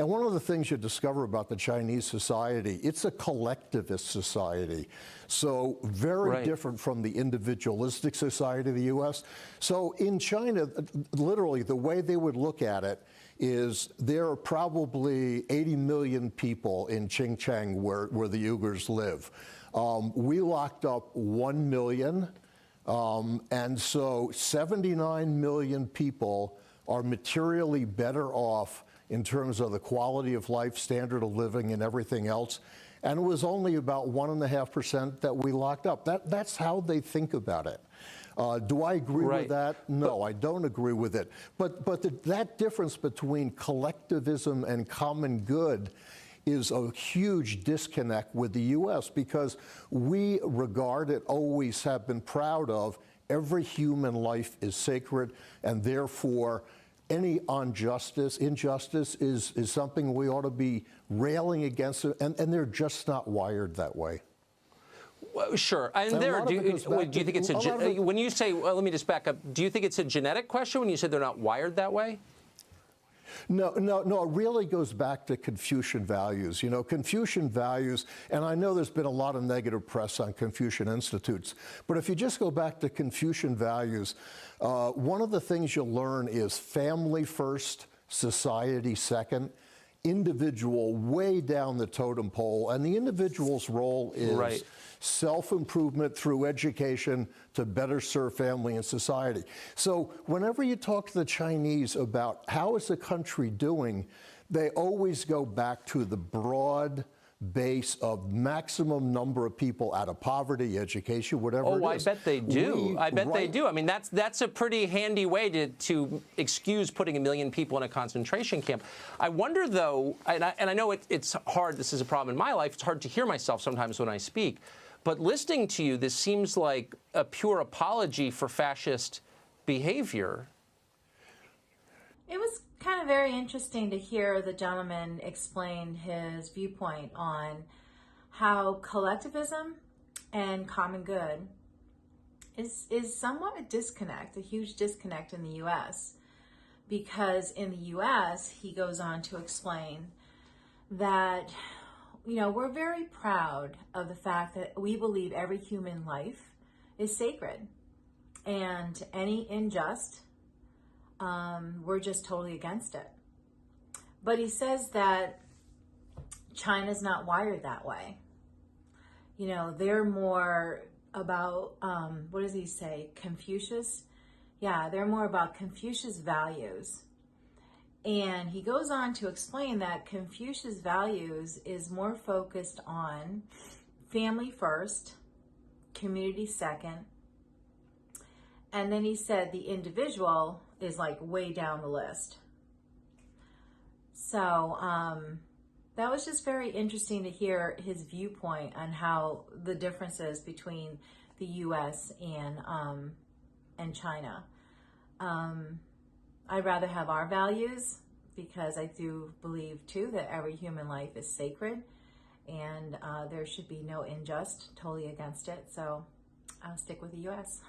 And one of the things you discover about the Chinese society, it's a collectivist society. So very different from the individualistic society of the U.S. So in China, literally, the way they would look at it is there are probably 80 million people in Xinjiang where the Uyghurs live. We locked up 1 million, and so 79 million people are materially better off in terms of the quality of life, standard of living, and everything else. And it was only about 1.5% that we locked up. That's how they think about it. Do I agree with that? No, I don't agree with it. But that difference between collectivism and common good is a huge disconnect with the U.S. because we regard it, always have been proud of, every human life is sacred, and therefore any injustice is something we ought to be railing against, and they're just not wired that way. Well, sure. And do you think it's when you say, well, let me just back up, do you think it's a genetic question when you said they're not wired that way? No, it really goes back to Confucian values. You know, Confucian values, and I know there's been a lot of negative press on Confucian institutes, but if you just go back to Confucian values, one of the things you'll learn is family first, society second, individual way down the totem pole, and the individual's role is self-improvement through education to better serve family and society. So whenever you talk to the Chinese about how is the country doing, they always go back to the broad base of maximum number of people out of poverty, education, whatever it is. I bet they do. I bet they do. I mean, that's a pretty handy way to excuse putting 1 million people in a concentration camp. I wonder, though, and I know it's hard, this is a problem in my life, it's hard to hear myself sometimes when I speak, but listening to you, this seems like a pure apology for fascist behavior. It was kind of very interesting to hear the gentleman explain his viewpoint on how collectivism and common good is somewhat a disconnect, a huge disconnect in the U.S. Because in the U.S., he goes on to explain that, you know, we're very proud of the fact that we believe every human life is sacred, and any unjust, we're just totally against it. But he says that China's not wired that way. You know, they're more about, what does he say, Confucius? Yeah, they're more about Confucius values. And he goes on to explain that Confucius values is more focused on family first, community second, and then he said the individual is like way down the list. So that was just very interesting to hear his viewpoint on how the differences between the U.S. and China. I'd rather have our values, because I do believe too that every human life is sacred, and there should be no unjust, totally against it. So I'll stick with the U.S.